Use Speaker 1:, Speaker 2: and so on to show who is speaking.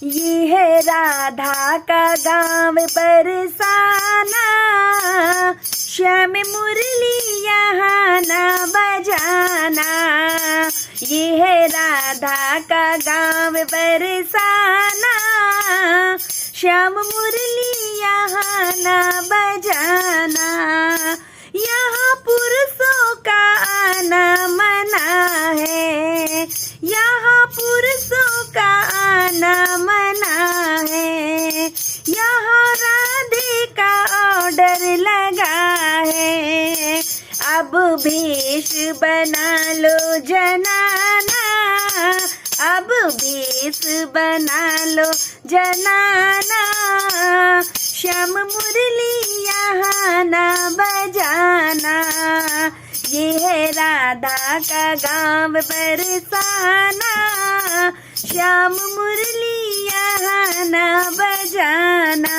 Speaker 1: ये है राधा का गाँव बरसाना, श्याम मुरली यहाँ ना बजाना। ये है राधा का गाँव बरसाना, श्याम मुरली यहाँ ना बजाना। यहाँ पुरुषों का आना मना है, यहाँ पुरुषों का आना मना है। यहाँ राधे का ऑर्डर लगा है, अब भेष बना लो जनाना, अब भेष बना लो जनाना। श्याम मुरली यहाँ ना बजाना। ये है राधा का गाँव बरसाना, श्याम मुरली यहाँ ना बजाना।